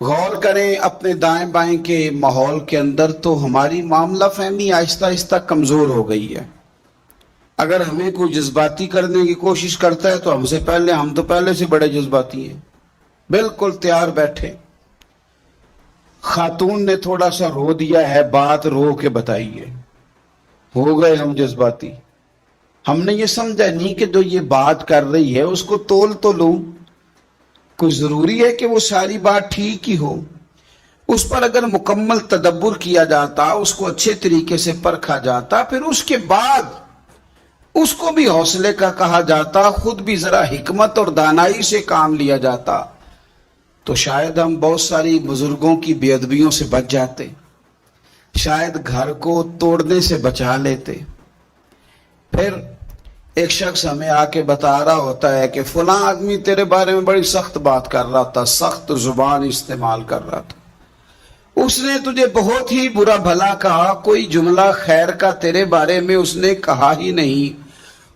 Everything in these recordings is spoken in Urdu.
غور کریں اپنے دائیں بائیں کے ماحول کے اندر تو ہماری معاملہ فہمی آہستہ آہستہ کمزور ہو گئی ہے. اگر ہمیں کوئی جذباتی کرنے کی کوشش کرتا ہے تو ہم تو پہلے سے بڑے جذباتی ہیں، بالکل تیار بیٹھے. خاتون نے تھوڑا سا رو دیا ہے، بات رو کے بتائیے، ہو گئے ہم جذباتی. ہم نے یہ سمجھا نہیں کہ جو یہ بات کر رہی ہے اس کو تول تو لوں. کوئی ضروری ہے کہ وہ ساری بات ٹھیک ہی ہو. اس پر اگر مکمل تدبر کیا جاتا، اس کو اچھے طریقے سے پرکھا جاتا، پھر اس کے بعد اس کو بھی حوصلے کا کہا جاتا، خود بھی ذرا حکمت اور دانائی سے کام لیا جاتا، تو شاید ہم بہت ساری بزرگوں کی بے ادبیوں سے بچ جاتے، شاید گھر کو توڑنے سے بچا لیتے. پھر ایک شخص ہمیں آ کے بتا رہا ہوتا ہے کہ فلاں آدمی تیرے بارے میں بڑی سخت بات کر رہا تھا، سخت زبان استعمال کر رہا تھا، اس نے تجھے بہت ہی برا بھلا کہا، کوئی جملہ خیر کا تیرے بارے میں اس نے کہا ہی نہیں،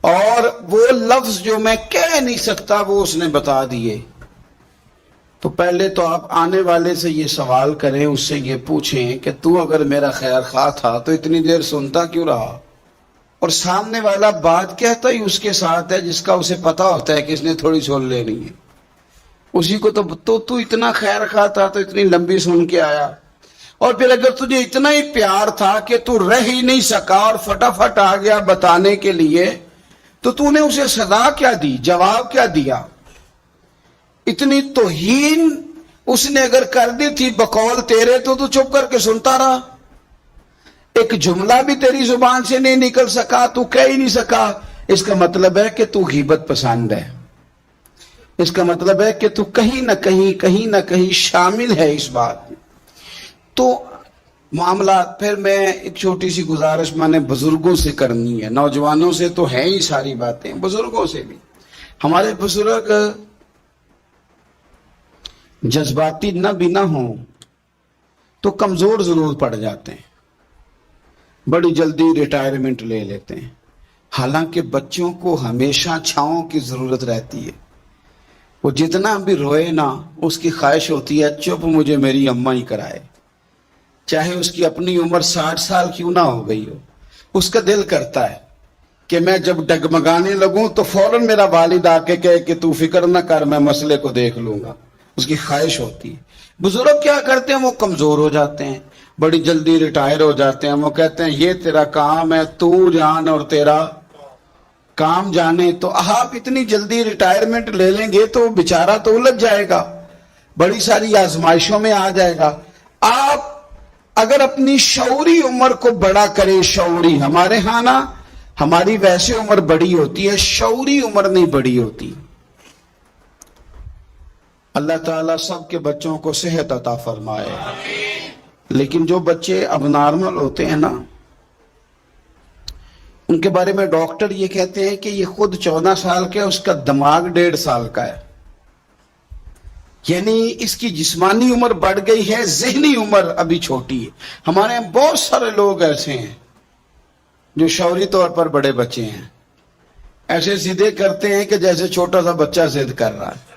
اور وہ لفظ جو میں کہہ نہیں سکتا وہ اس نے بتا دیے. تو پہلے تو آپ آنے والے سے یہ سوال کریں، اس سے یہ پوچھیں کہ تو اگر میرا خیر خواہ تھا تو اتنی دیر سنتا کیوں رہا؟ اور سامنے والا بات کہتا ہی اس کے ساتھ ہے جس کا اسے پتا ہوتا ہے کہ اس نے تھوڑی سن لینی ہے. اسی کو تو اتنا خیر خواہ تھا تو اتنی لمبی سن کے آیا. اور پھر اگر تجھے اتنا ہی پیار تھا کہ تو رہ ہی نہیں سکا اور فٹافٹ آ گیا بتانے کے لیے، تو نے اسے سزا کیا دی، جواب کیا دیا؟ اتنی توہین اس نے اگر کر دی تھی بقول تیرے تو چپ کر کے سنتا رہا. ایک جملہ بھی تیری زبان سے نہیں نکل سکا، تو کہہ ہی نہیں سکا. اس کا مطلب ہے کہ تو غیبت پسند ہے، اس کا مطلب ہے کہ تو کہیں نہ کہیں شامل ہے اس بات میں. تو معاملات، پھر میں ایک چھوٹی سی گزارش میں نے بزرگوں سے کرنی ہے. نوجوانوں سے تو ہیں ہی ساری باتیں، بزرگوں سے بھی. ہمارے بزرگ جذباتی نہ ہوں تو کمزور ضرور پڑ جاتے ہیں، بڑی جلدی ریٹائرمنٹ لے لیتے ہیں. حالانکہ بچوں کو ہمیشہ چھاؤں کی ضرورت رہتی ہے. وہ جتنا بھی روئے نا، اس کی خواہش ہوتی ہے چپ مجھے میری اماں ہی کرائے، چاہے اس کی اپنی عمر 60 سال کیوں نہ ہو گئی ہو. اس کا دل کرتا ہے کہ میں جب ڈگمگانے لگوں تو فوراً میرا والد آ کے کہے کہ تو فکر نہ کر، میں مسئلے کو دیکھ لوں گا. اس کی خواہش ہوتی ہے. بزرگ کیا کرتے ہیں؟ وہ کمزور ہو جاتے ہیں، بڑی جلدی ریٹائر ہو جاتے ہیں. وہ کہتے ہیں یہ تیرا کام ہے، تو جان اور تیرا کام جانے. تو آپ اتنی جلدی ریٹائرمنٹ لے لیں گے تو بیچارہ تو الجھ جائے گا، بڑی ساری آزمائشوں میں آ جائے گا. آپ اگر اپنی شعوری عمر کو بڑا کریں، شعوری، ہمارے ہاں نا ہماری ویسے عمر بڑی ہوتی ہے، شعوری عمر نہیں بڑی ہوتی. اللہ تعالیٰ سب کے بچوں کو صحت عطا فرمائے. لیکن جو بچے اب نارمل ہوتے ہیں نا، ان کے بارے میں ڈاکٹر یہ کہتے ہیں کہ یہ خود 14 سال کا ہے، اس کا دماغ 1.5 سال کا ہے. یعنی اس کی جسمانی عمر بڑھ گئی ہے، ذہنی عمر ابھی چھوٹی ہے. ہمارے یہاں بہت سارے لوگ ایسے ہیں جو شعوری طور پر بڑے بچے ہیں، ایسے ضدیں کرتے ہیں کہ جیسے چھوٹا سا بچہ ضد کر رہا ہے.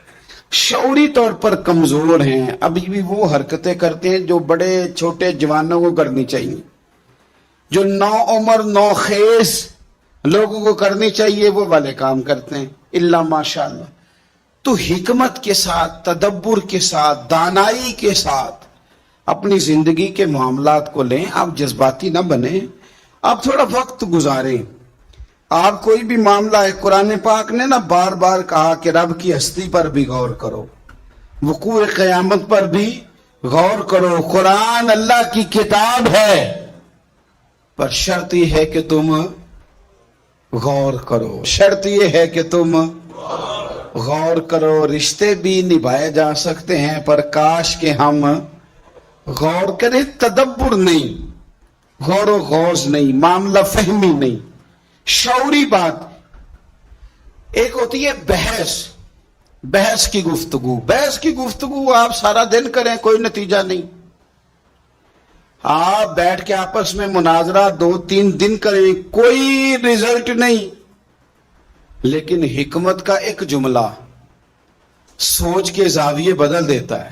شعوری طور پر کمزور ہیں، ابھی بھی وہ حرکتیں کرتے ہیں جو بڑے چھوٹے جوانوں کو کرنی چاہیے، جو نو عمر نو خیز لوگوں کو کرنی چاہیے وہ والے کام کرتے ہیں. الا ماشاء اللہ. تو حکمت کے ساتھ، تدبر کے ساتھ، دانائی کے ساتھ اپنی زندگی کے معاملات کو لیں. آپ جذباتی نہ بنیں، آپ تھوڑا وقت گزاریں. آپ کوئی بھی معاملہ ہے، قرآن پاک نے نا بار بار کہا کہ رب کی ہستی پر بھی غور کرو، وقوع قیامت پر بھی غور کرو. قرآن اللہ کی کتاب ہے، پر شرط یہ ہے کہ تم غور کرو، شرط یہ ہے کہ تم غور کرو. رشتے بھی نبھائے جا سکتے ہیں، پر کاش کہ ہم غور کریں. تدبر نہیں، غور و غوض نہیں، معاملہ فہمی نہیں، شعوری بات. ایک ہوتی ہے بحث کی گفتگو. بحث کی گفتگو آپ سارا دن کریں، کوئی نتیجہ نہیں. آپ بیٹھ کے آپس میں مناظرہ 2-3 دن کریں، کوئی رزلٹ نہیں. لیکن حکمت کا ایک جملہ سوچ کے زاویے بدل دیتا ہے.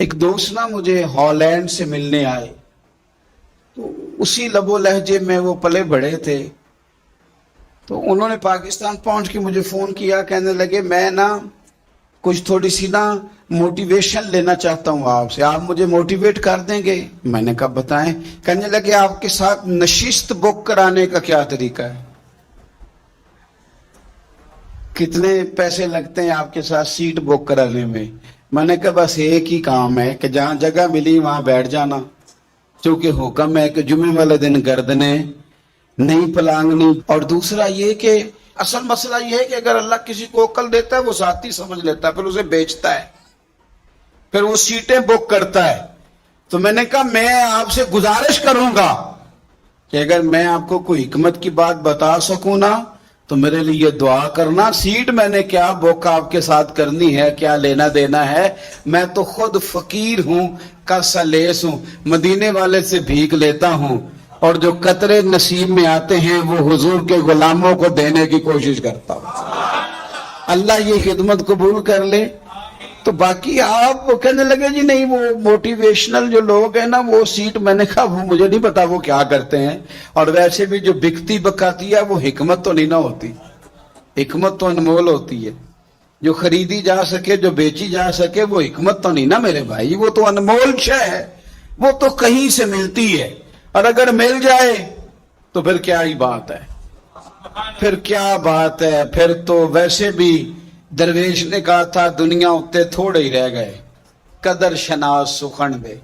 ایک دوست نا مجھے ہالینڈ سے ملنے آئے، تو اسی لب و لہجے میں وہ پلے بڑے تھے، تو انہوں نے پاکستان پہنچ کے مجھے فون کیا، کہنے لگے میں نا کچھ تھوڑی سی نا موٹیویشن لینا چاہتا ہوں آپ سے، آپ مجھے موٹیویٹ کر دیں گے؟ میں نے کہا بتائیں۔ کہنے لگے آپ کے ساتھ نشست بک کرانے کا کیا طریقہ ہے، کتنے پیسے لگتے ہیں آپ کے ساتھ سیٹ بک کرانے میں؟ میں نے کہا بس ایک ہی کام ہے کہ جہاں جگہ ملی وہاں بیٹھ جانا، چونکہ حکم ہے کہ جمعے والے دن گردنیں نہیں پلانگنی۔ اور دوسرا یہ کہ اصل مسئلہ یہ ہے کہ اگر اللہ کسی کو عقل دیتا ہے وہ ذاتی سمجھ لیتا ہے، پھر اسے بیچتا ہے، پھر وہ سیٹیں بک کرتا ہے۔ تو میں نے کہا میں آپ سے گزارش کروں گا کہ اگر میں آپ کو کوئی حکمت کی بات بتا سکوں نا تو میرے لیے دعا کرنا۔ سیٹ میں نے کیا بک آپ کے ساتھ کرنی ہے، کیا لینا دینا ہے؟ میں تو خود فقیر ہوں، کا سلیس ہوں، مدینے والے سے بھیک لیتا ہوں، اور جو قطرے نصیب میں آتے ہیں وہ حضور کے غلاموں کو دینے کی کوشش کرتا ہوں۔ اللہ یہ خدمت قبول کر لے۔ تو باقی آپ وہ کہنے لگے جی نہیں وہ موٹیویشنل جو لوگ ہیں نا وہ سیٹ، میں نے کہا وہ مجھے نہیں پتا وہ کیا کرتے ہیں، اور ویسے بھی جو بکتی بکاتی ہے وہ حکمت تو نہیں نہ ہوتی، حکمت تو انمول ہوتی ہے، جو خریدی جا سکے جو بیچی جا سکے وہ حکمت تو نہیں نا میرے بھائی، وہ تو انمول شے ہے، وہ تو کہیں سے ملتی ہے، اور اگر مل جائے تو پھر کیا ہی بات ہے، پھر کیا بات ہے، پھر تو ویسے بھی درویش نے کہا تھا دنیا اتے تھوڑے ہی رہ گئے، قدر شناس سخن دے،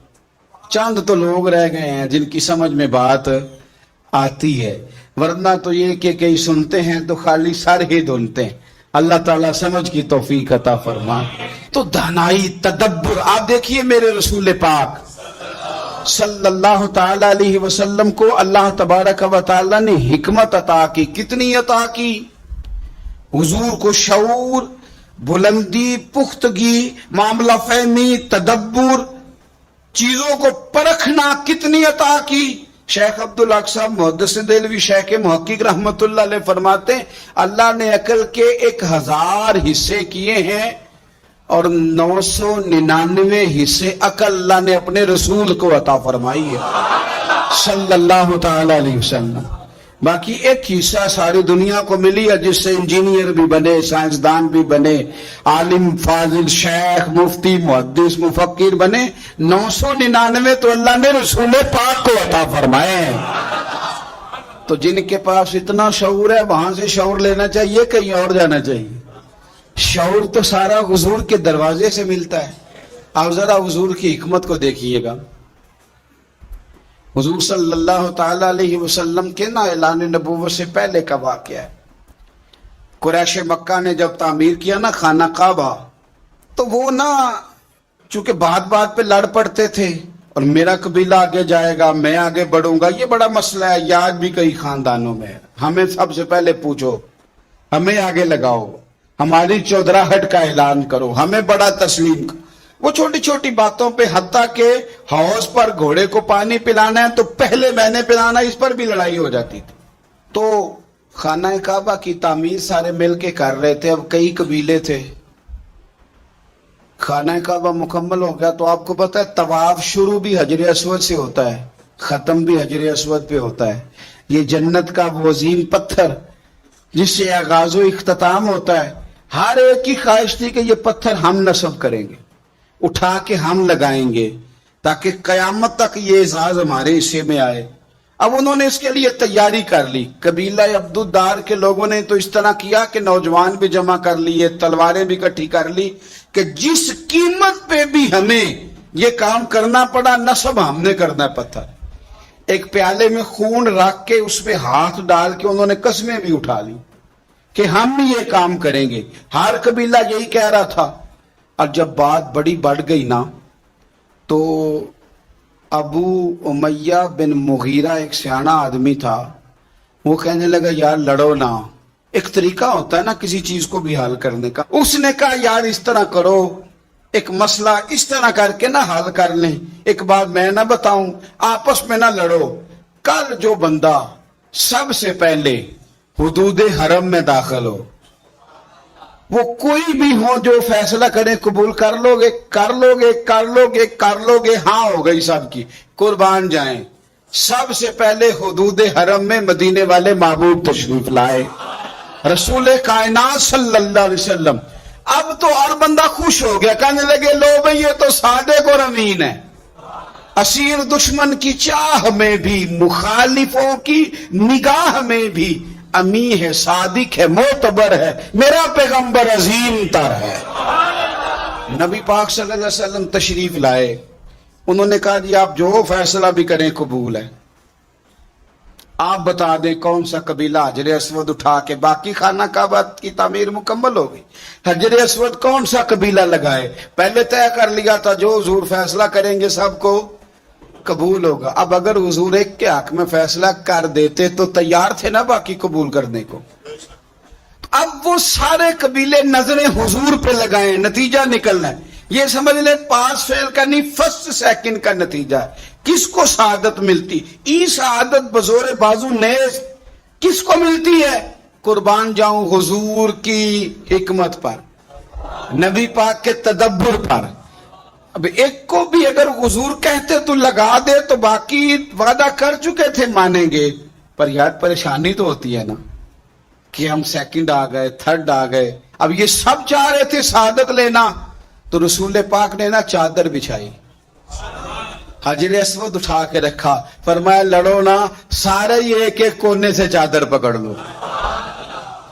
چند تو لوگ رہ گئے ہیں جن کی سمجھ میں بات آتی ہے، ورنہ تو یہ کہ کئی سنتے ہیں تو خالی سر ہی دھنتے ہیں۔ اللہ تعالیٰ سمجھ کی توفیق عطا فرما۔ تو دانائی تدبر، آپ دیکھیے میرے رسول پاک صلی اللہ تعالی علیہ وسلم کو اللہ تبارک و تعالی نے حکمت عطا کی، کتنی عطا کی؟ حضور کو شعور، بلندی، پختگی، معاملہ فہمی، تدبر، چیزوں کو پرکھنا کتنی عطا کی۔ شیخ عبدالحق صاحب محدث دہلوی شیخ محقق رحمت اللہ علیہ فرماتے ہیں اللہ نے عقل کے 1000 حصے کیے ہیں اور 999 حصے عقل اللہ نے اپنے رسول کو عطا فرمائی ہے صلی اللہ تعالی علیہ وسلم۔ باقی ایک حصہ ساری دنیا کو ملی ہے جس سے انجینئر بھی بنے، سائنسدان بھی بنے، عالم فاضل شیخ مفتی محدث مفکر بنے، 999 تو اللہ نے رسول پاک کو عطا فرمائے ہیں۔ تو جن کے پاس اتنا شعور ہے وہاں سے شعور لینا چاہیے، کہیں اور جانا چاہیے؟ شعور تو سارا حضور کے دروازے سے ملتا ہے۔ آپ ذرا حضور کی حکمت کو دیکھیے گا۔ حضور صلی اللہ تعالی علیہ وسلم کے نا اعلان نبوت سے پہلے کا واقعہ ہے۔ قریش مکہ نے جب تعمیر کیا نا خانہ کعبہ، تو وہ نا چونکہ بات بات پہ لڑ پڑتے تھے، اور میرا قبیلہ آگے جائے گا میں آگے بڑھوں گا، یہ بڑا مسئلہ ہے، یہ آج بھی کئی خاندانوں میں ہے، ہمیں سب سے پہلے پوچھو، ہمیں آگے لگاؤ، ہماری چودراہٹ کا اعلان کرو، ہمیں بڑا تسلیم کرو۔ وہ چھوٹی چھوٹی باتوں پہ، حتیٰ کہ حوض پر گھوڑے کو پانی پلانا ہے تو پہلے میں نے پلانا، اس پر بھی لڑائی ہو جاتی تھی۔ تو خانہ کعبہ کی تعمیر سارے مل کے کر رہے تھے، اب کئی قبیلے تھے، خانہ کعبہ مکمل ہو گیا تو آپ کو پتہ ہے طواف شروع بھی حجر اسود سے ہوتا ہے، ختم بھی حجر اسود پہ ہوتا ہے۔ یہ جنت کا وہ عظیم پتھر جس سے آغاز و اختتام ہوتا ہے، ہر ایک کی خواہش تھی کہ یہ پتھر ہم نصب کریں گے، اٹھا کے ہم لگائیں گے تاکہ قیامت تک یہ اعزاز ہمارے حصے میں آئے۔ اب انہوں نے اس کے لیے تیاری کر لی، قبیلہ عبدالدار کے لوگوں نے تو اس طرح کیا کہ نوجوان بھی جمع کر لیے، تلواریں بھی اکٹھی کر لی کہ جس قیمت پہ بھی ہمیں یہ کام کرنا پڑا، نصب ہم نے کرنا ہے پتھر۔ ایک پیالے میں خون رکھ کے اس پہ ہاتھ ڈال کے انہوں نے قسمیں بھی اٹھا لی کہ ہم بھی یہ کام کریں گے، ہر قبیلہ یہی کہہ رہا تھا۔ اور جب بات بڑی بڑھ گئی نا تو ابو امیہ بن مغیرہ ایک سیاںا آدمی تھا، وہ کہنے لگا یار لڑو نا، ایک طریقہ ہوتا ہے نا کسی چیز کو بھی حل کرنے کا۔ اس نے کہا یار اس طرح کرو، ایک مسئلہ اس طرح کر کے نہ حل کر لیں، ایک بات میں نہ بتاؤں، آپس میں نہ لڑو، کل جو بندہ سب سے پہلے حدود حرم میں داخل ہو وہ کوئی بھی ہو جو فیصلہ کرے قبول کر لوگے کر لوگے کر لوگے کر لوگے، ہاں ہو گئی سب کی، قربان جائیں۔ سب سے پہلے حدود حرم میں مدینے والے محبوب تشریف لائے، رسول کائنات صلی اللہ علیہ وسلم۔ اب تو اور بندہ خوش ہو گیا، کہنے لگے لو بھئی یہ تو صادق اور امین ہے، اسیر دشمن کی چاہ میں بھی، مخالفوں کی نگاہ میں بھی امین ہے، صادق ہے، معتبر ہے، میرا پیغمبر عظیم تر ہے۔ نبی پاک صلی اللہ علیہ وسلم تشریف لائے، انہوں نے کہا جی آپ جو فیصلہ بھی کریں قبول ہے، آپ بتا دیں کون سا قبیلہ حجر اسود اٹھا کے، باقی خانہ کعبہ کی تعمیر مکمل ہو گئی، حجر اسود کون سا قبیلہ لگائے، پہلے طے کر لیا تھا جو حضور فیصلہ کریں گے سب کو قبول ہوگا۔ اب اگر حضور ایک کے حق میں فیصلہ کر دیتے تو تیار تھے نا باقی قبول کرنے کو۔ اب وہ سارے قبیلے نظریں حضور پہ لگائیں، نتیجہ نکلنا ہے، یہ سمجھ لیں پاس فیل کا نہیں، فرسٹ سیکنڈ کا نتیجہ ہے۔ کس کو سعادت ملتی؟ ای سعادت بزور بازو نیز کس کو ملتی ہے؟ قربان جاؤں حضور کی حکمت پر، نبی پاک کے تدبر پر۔ اب ایک کو بھی اگر حضور کہتے تو لگا دے تو باقی وعدہ کر چکے تھے مانیں گے، پر یار پریشانی تو ہوتی ہے نا کہ ہم سیکنڈ آ گئے، تھرڈ آ گئے۔ اب یہ سب چاہ رہے تھے سعادت لینا، تو رسول پاک نے نا چادر بچھائی، حجر اسود اٹھا کے رکھا، فرمایا لڑو نا، سارے ہی ایک ایک کونے سے چادر پکڑ لو۔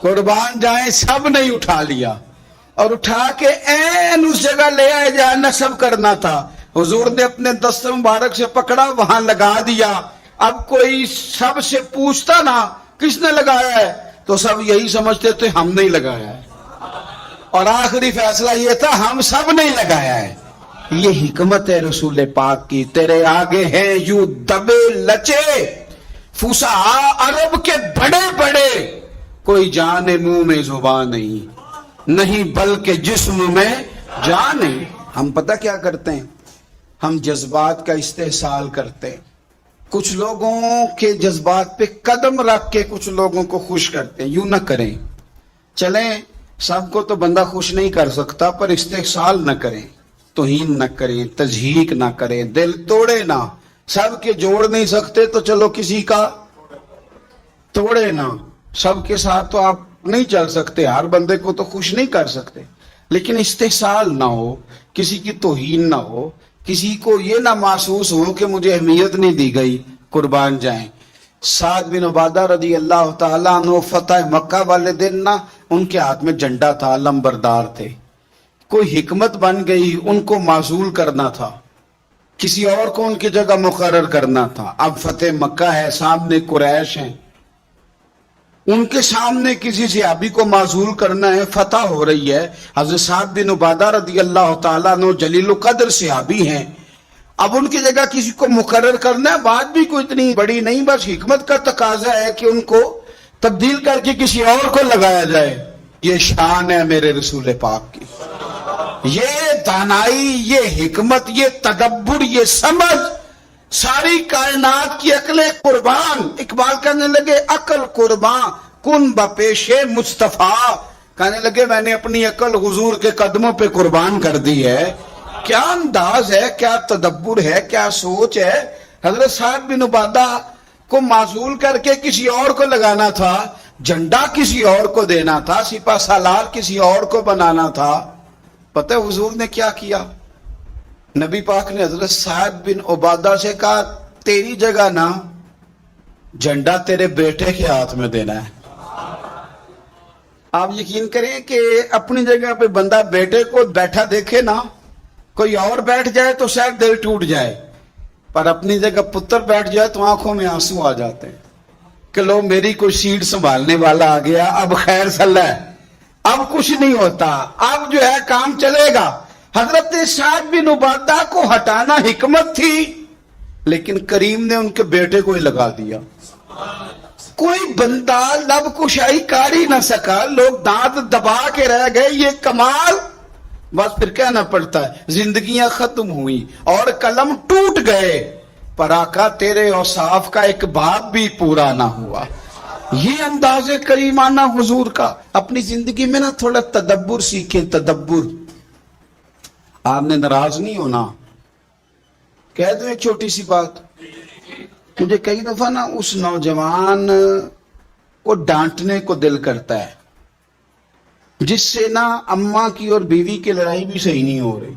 قربان جائیں سب نے اٹھا لیا اور اٹھا کے این اس جگہ لے آئے جہاں نصب کرنا تھا۔ حضور نے اپنے دست مبارک سے پکڑا، وہاں لگا دیا۔ اب کوئی سب سے پوچھتا نا کس نے لگایا ہے تو سب یہی سمجھتے تھے ہم نے لگایا ہے، اور آخری فیصلہ یہ تھا ہم سب نے لگایا ہے۔ یہ حکمت ہے رسول پاک کی۔ تیرے آگے ہیں یوں دبے لچے فصحاء عرب کے بڑے بڑے، کوئی جان منہ میں زبان نہیں بلکہ جسم میں جان ہے۔ ہم پتہ کیا کرتے ہیں؟ ہم جذبات کا استحصال کرتے ہیں، کچھ لوگوں کے جذبات پہ قدم رکھ کے کچھ لوگوں کو خوش کرتے ہیں۔ یوں نہ کریں، چلیں سب کو تو بندہ خوش نہیں کر سکتا، پر استحصال نہ کریں، توہین نہ کریں، تضحیک نہ کریں، دل توڑے نہ۔ سب کے جوڑ نہیں سکتے تو چلو کسی کا توڑے نہ۔ سب کے ساتھ تو آپ نہیں چل سکتے، ہر بندے کو تو خوش نہیں کر سکتے، لیکن استحصال نہ ہو، کسی کی توہین نہ ہو، کسی کو یہ نہ محسوس ہو کہ مجھے اہمیت نہیں دی گئی۔ قربان جائیں سعد بن عبادہ رضی اللہ تعالیٰ عنہ فتح مکہ والے دن نا ان کے ہاتھ میں جھنڈا تھا، علمبردار تھے، کوئی حکمت بن گئی، ان کو معزول کرنا تھا، کسی اور کو ان کی جگہ مقرر کرنا تھا۔ اب فتح مکہ ہے، سامنے قریش ہیں، ان کے سامنے کسی صحابی کو معزول کرنا ہے، فتح ہو رہی ہے۔ حضرت سعد بن عبادہ رضی اللہ تعالیٰ عنہ جلیل القدر صحابی ہیں، اب ان کی جگہ کسی کو مقرر کرنا ہے، بات بھی کوئی اتنی بڑی نہیں، بس حکمت کا تقاضا ہے کہ ان کو تبدیل کر کے کسی اور کو لگایا جائے۔ یہ شان ہے میرے رسول پاک کی، یہ دانائی، یہ حکمت، یہ تدبر، یہ سمجھ، ساری کائنات کی عقلیں قربان۔ اقبال کہنے لگے عقل قربان کن بپیش مصطفیٰ، کہنے لگے میں نے اپنی عقل حضور کے قدموں پہ قربان کر دی ہے۔ کیا انداز ہے، کیا تدبر ہے، کیا سوچ ہے۔ حضرت سعد بن عبادہ کو معزول کر کے کسی اور کو لگانا تھا، جھنڈا کسی اور کو دینا تھا، سپہ سالار کسی اور کو بنانا تھا۔ پتہ ہے حضور نے کیا کیا؟ نبی پاک نے حضرت سعد بن عبادہ سے کہا تیری جگہ نا جھنڈا تیرے بیٹے کے ہاتھ میں دینا ہے۔ آپ یقین کریں کہ اپنی جگہ پہ بندہ بیٹے کو بیٹھا دیکھے نا، کوئی اور بیٹھ جائے تو شاید دل ٹوٹ جائے، پر اپنی جگہ پتر بیٹھ جائے تو آنکھوں میں آنسو آ جاتے ہیں کہ لو میری کوئی سیٹ سنبھالنے والا آ گیا، اب خیر صلاح ہے، اب کچھ نہیں ہوتا، اب جو ہے کام چلے گا۔ حضرت سعد بن عبادہ کو ہٹانا حکمت تھی، لیکن کریم نے ان کے بیٹے کو ہی لگا دیا۔ کوئی بندہ لب کشائی کر ہی نہ سکا، لوگ دانت دبا کے رہ گئے، یہ کمال۔ بس پھر کہنا پڑتا ہے زندگیاں ختم ہوئی اور قلم ٹوٹ گئے، پر آقا تیرے اوصاف کا ایک باب بھی پورا نہ ہوا۔ یہ انداز کریمانہ حضور کا. اپنی زندگی میں نا تھوڑا تدبر سیکھیں. تدبر. آپ نے ناراض نہیں ہونا. کہہ دوں ایک چھوٹی سی بات. مجھے کئی دفعہ نا اس نوجوان کو ڈانٹنے کو دل کرتا ہے جس سے نا اماں کی اور بیوی کی لڑائی بھی صحیح نہیں ہو رہی.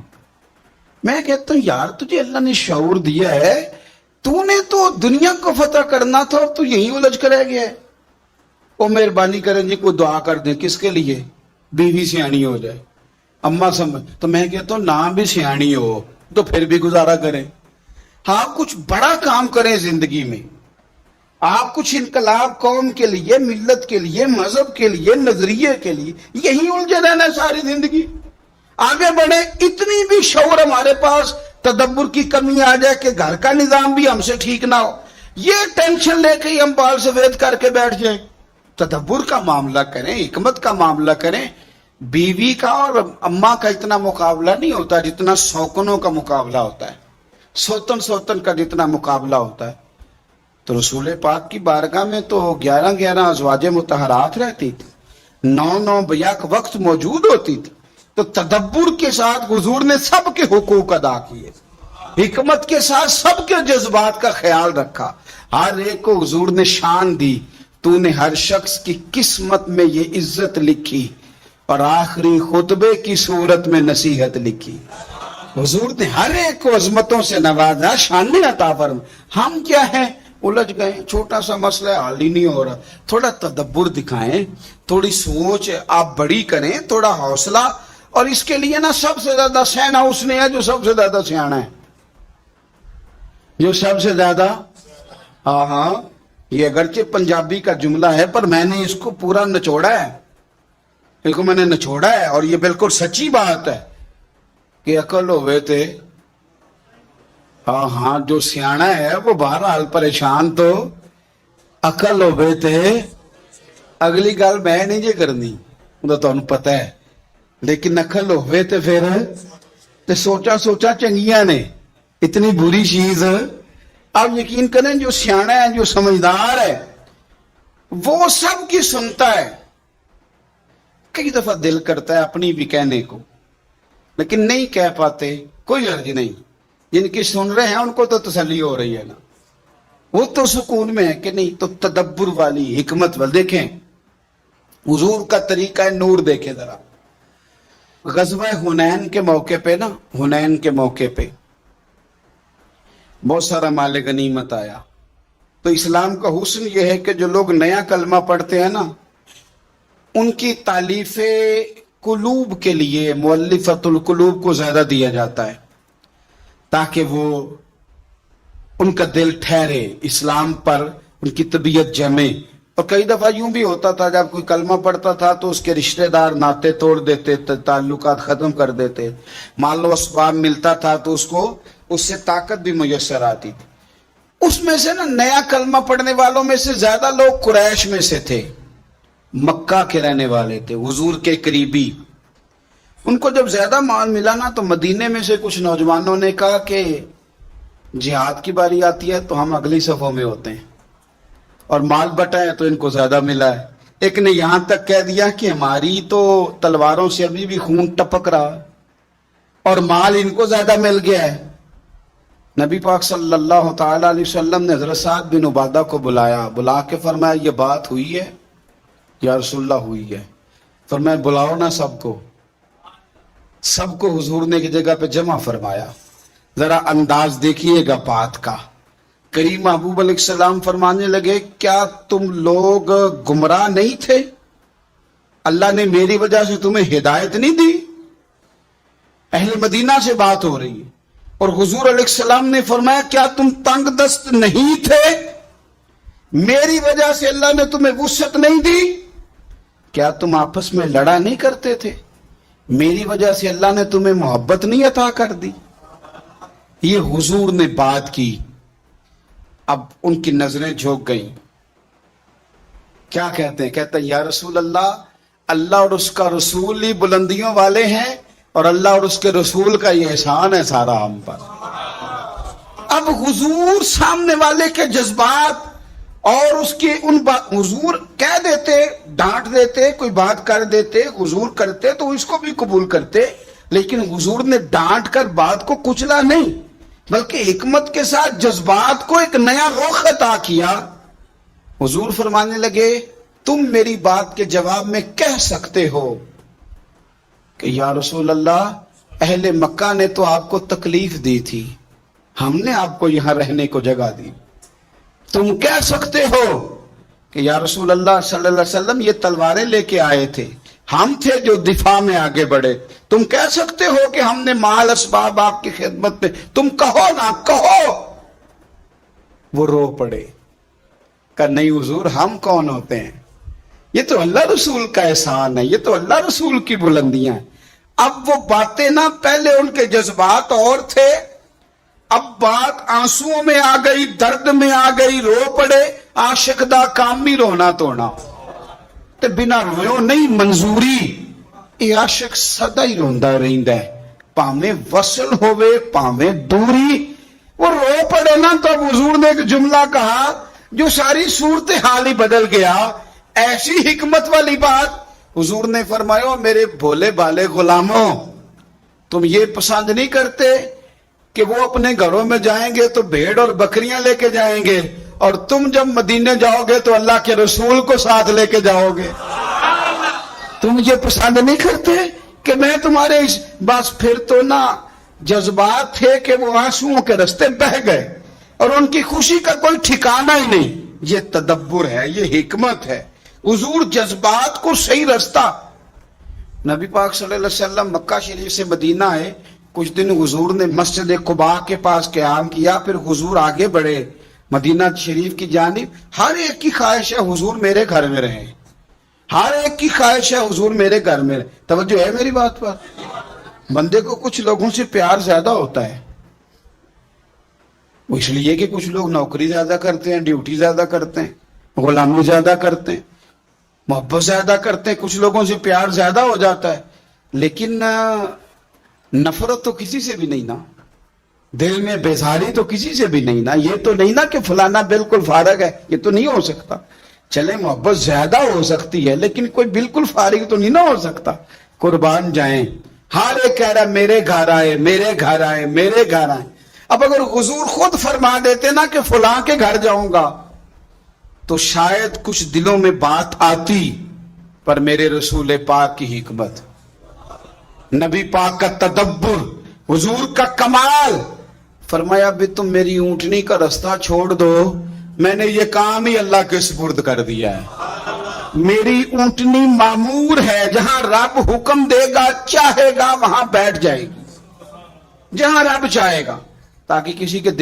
میں کہتا ہوں یار تجھے اللہ نے شعور دیا ہے, تو نے تو دنیا کو فتح کرنا تھا اور تو یہی الجھ کر رہ گیا ہے. وہ مہربانی کریں جی کوئی دعا کر دیں. کس کے لیے؟ بیوی سیانی ہو جائے, اماں سمجھ. تو میں کہتا ہوں نہ بھی سیانی ہو تو پھر بھی گزارا کریں. ہاں کچھ بڑا کام کریں زندگی میں. آپ کچھ انقلاب قوم کے لیے, ملت کے لیے, مذہب کے لیے, نظریے کے لیے, یہی الجھے رہنا ہے ساری زندگی. آگے بڑھے. اتنی بھی شعور ہمارے پاس تدبر کی کمی آ جائے کہ گھر کا نظام بھی ہم سے ٹھیک نہ ہو, یہ ٹینشن لے کے ہی ہم بال سفید کر کے بیٹھ جائیں. تدبر کا معاملہ کریں, حکمت کا معاملہ کریں. بیوی کا اور اماں کا اتنا مقابلہ نہیں ہوتا جتنا سوکنوں کا مقابلہ ہوتا ہے, سوتن کا جتنا مقابلہ ہوتا ہے. تو رسول پاک کی بارگاہ میں تو 11 ازواج مطہرات رہتی تھی, 9 بیک وقت موجود ہوتی تھی. تو تدبر کے ساتھ حضور نے سب کے حقوق ادا کیے, حکمت کے ساتھ سب کے جذبات کا خیال رکھا, ہر ایک کو حضور نے شان دی. تو نے ہر شخص کی قسمت میں یہ عزت لکھی اور آخری خطبے کی صورت میں نصیحت لکھی. حضور نے ہر ایک کو عظمتوں سے نوازا, شان عطا فرما. ہم کیا ہیں, الجھ گئے. چھوٹا سا مسئلہ حل ہی نہیں ہو رہا. تھوڑا تدبر دکھائیں, تھوڑی سوچ آپ بڑی کریں, تھوڑا حوصلہ. اور اس کے لیے نا سب سے زیادہ سینا اس نے ہے جو سب سے زیادہ سیانا ہے, جو سب سے زیادہ. ہاں یہ اگرچہ پنجابی کا جملہ ہے پر میں نے اس کو پورا نچوڑا ہے, اس کو میں نے نچوڑا ہے. اور یہ بالکل سچی بات ہے کہ عقل ہوئے تھے. ہاں جو سیانا ہے وہ بہرحال پریشان تو عقل ہوئے تھے. اگلی گل میں نہیں جی کرنی, وہ تو انہوں پتہ ہے. لیکن عقل ہوئے تھے پھر تے سوچا چنگیاں نے. اتنی بری چیز. آپ یقین کریں جو سیانا ہے, جو سمجھدار ہے, وہ سب کی سنتا ہے. کئی دفعہ دل کرتا ہے اپنی بھی کہنے کو, لیکن نہیں کہہ پاتے. کوئی حرج نہیں, جن کی سن رہے ہیں ان کو تو تسلی ہو رہی ہے نا, وہ تو سکون میں ہے کہ نہیں. تو تدبر والی, حکمت والی. دیکھیں حضور کا طریقہ نور دیکھیں ذرا. غزوہ حنین کے موقع پہ نا, حنین کے موقع پہ بہت سارا مال غنیمت آیا. تو اسلام کا حسن یہ ہے کہ جو لوگ نیا کلمہ پڑھتے ہیں نا, ان کی تالیف قلوب کے لیے مؤلفۃ القلوب کو زیادہ دیا جاتا ہے, تاکہ وہ ان کا دل ٹھہرے اسلام پر, ان کی طبیعت جمے. اور کئی دفعہ یوں بھی ہوتا تھا جب کوئی کلمہ پڑھتا تھا تو اس کے رشتہ دار ناطے توڑ دیتے, تعلقات ختم کر دیتے. مال و اسباب ملتا تھا تو اس کو اس سے طاقت بھی میسر آتی تھی. اس میں سے نا نیا کلمہ پڑھنے والوں میں سے زیادہ لوگ قریش میں سے تھے, مکہ کے رہنے والے تھے, حضور کے قریبی. ان کو جب زیادہ مال ملا نا تو مدینے میں سے کچھ نوجوانوں نے کہا کہ جہاد کی باری آتی ہے تو ہم اگلی صفوں میں ہوتے ہیں, اور مال بٹا ہے تو ان کو زیادہ ملا ہے. ایک نے یہاں تک کہہ دیا کہ ہماری تو تلواروں سے ابھی بھی خون ٹپک رہا اور مال ان کو زیادہ مل گیا ہے. نبی پاک صلی اللہ تعالی علیہ وسلم نے حضرت سعد بن عبادہ کو بلایا, بلا کے فرمایا یہ بات ہوئی ہے؟ یا رسول اللہ ہوئی ہے. فرمایا بلاؤ نا سب کو. سب کو حضور نے ایک جگہ پہ جمع فرمایا. ذرا انداز دیکھیے گا بات کا. کریم محبوب علیہ السلام فرمانے لگے کیا تم لوگ گمراہ نہیں تھے؟ اللہ نے میری وجہ سے تمہیں ہدایت نہیں دی؟ اہل مدینہ سے بات ہو رہی ہے. اور حضور علیہ السلام نے فرمایا کیا تم تنگ دست نہیں تھے؟ میری وجہ سے اللہ نے تمہیں وسعت نہیں دی؟ کیا تم آپس میں لڑا نہیں کرتے تھے؟ میری وجہ سے اللہ نے تمہیں محبت نہیں عطا کر دی؟ یہ حضور نے بات کی. اب ان کی نظریں جھک گئیں. کیا کہتے ہیں؟ کہتے ہیں یا رسول اللہ, اللہ اور اس کا رسول ہی بلندیوں والے ہیں, اور اللہ اور اس کے رسول کا یہ احسان ہے سارا ہم پر. اب حضور سامنے والے کے جذبات اور اس کے حضور کہہ دیتے، ڈانٹ دیتے، کوئی بات کر دیتے، حضور کرتے تو اس کو بھی قبول کرتے، لیکن حضور نے ڈانٹ کر بات کو کچلا نہیں، بلکہ حکمت کے ساتھ جذبات کو ایک نیا رخ عطا کیا۔ حضور فرمانے لگے تم میری بات کے جواب میں کہہ سکتے ہو کہ یا رسول اللہ، اہل مکہ نے تو آپ کو تکلیف دی تھی، ہم نے آپ کو یہاں رہنے کو جگہ دی، تم کہہ سکتے ہو کہ یا رسول اللہ صلی اللہ علیہ وسلم یہ تلواریں لے کے آئے تھے، ہم تھے جو دفاع میں آگے بڑھے، تم کہہ سکتے ہو کہ ہم نے مال اسباب آپ کی خدمت میں، تم کہو نہ کہو۔ وہ رو پڑے کہ نہیں حضور، ہم کون ہوتے ہیں، یہ تو اللہ رسول کا احسان ہے، یہ تو اللہ رسول کی بلندیاں ہیں۔ اب وہ باتیں نہ، پہلے ان کے جذبات اور تھے، اب بات آنسوؤں میں آ گئی، درد میں آ گئی، رو پڑے۔ عاشق دا کام ہی رونا توڑنا تے بنا رویوں نہیں منظوری، یہ عاشق سدا ہی روندا رہندا ہے، پاویں وصل ہوئے پاویں دوری۔ وہ رو پڑے نا تو اب حضور نے ایک جملہ کہا جو ساری صورتحال ہی بدل گیا، ایسی حکمت والی بات۔ حضور نے فرمایا میرے بھولے بالے غلاموں، تم یہ پسند نہیں کرتے کہ وہ اپنے گھروں میں جائیں گے تو بھیڑ اور بکریاں لے کے جائیں گے، اور تم جب مدینے جاؤ گے تو اللہ کے رسول کو ساتھ لے کے جاؤ گے؟ تم یہ پسند نہیں کرتے کہ میں تمہارے بس پھر تو نہ جذبات تھے کہ وہ آنسوؤں کے رستے بہہ گئے اور ان کی خوشی کا کوئی ٹھکانہ ہی نہیں۔ یہ تدبر ہے، یہ حکمت ہے۔ حضور جذبات کو صحیح رستہ۔ نبی پاک صلی اللہ علیہ وسلم مکہ شریف سے مدینہ آئے، کچھ دن حضور نے مسجد قباء کے پاس قیام کیا، پھر حضور آگے بڑھے مدینہ شریف کی جانب۔ ہر ایک کی خواہش ہے حضور میرے گھر میں رہے، ہر ایک کی خواہش ہے حضور میرے گھر میں رہے۔ توجہ ہے میری بات پر؟ بندے کو کچھ لوگوں سے پیار زیادہ ہوتا ہے، وہ اس لیے کہ کچھ لوگ نوکری زیادہ کرتے ہیں، ڈیوٹی زیادہ کرتے ہیں، غلامی زیادہ کرتے ہیں، محبت زیادہ کرتے ہیں، کچھ لوگوں سے پیار زیادہ ہو جاتا ہے، لیکن نفرت تو کسی سے بھی نہیں نا، دل میں بیزاری تو کسی سے بھی نہیں نا۔ یہ تو نہیں نا کہ فلانا بالکل فارغ ہے، یہ تو نہیں ہو سکتا۔ چلے محبت زیادہ ہو سکتی ہے لیکن کوئی بالکل فارغ تو نہیں نہ ہو سکتا۔ قربان جائیں، ہر ایک کہہ رہا میرے گھر آئے، میرے گھر آئے، میرے گھر آئے۔ اب اگر حضور خود فرما دیتے نا کہ فلاں کے گھر جاؤں گا تو شاید کچھ دلوں میں بات آتی، پر میرے رسول پاک کی حکمت، نبی پاک کا تدبر، حضور کا کمال، فرمایا بھی تم میری اونٹنی کا رستہ چھوڑ دو، میں نے یہ کام ہی اللہ کے سپرد کر دیا ہے۔ میری اونٹنی معمور ہے، جہاں رب حکم دے گا چاہے گا وہاں بیٹھ جائے گی، جہاں رب چاہے گا، تاکہ کسی کے دل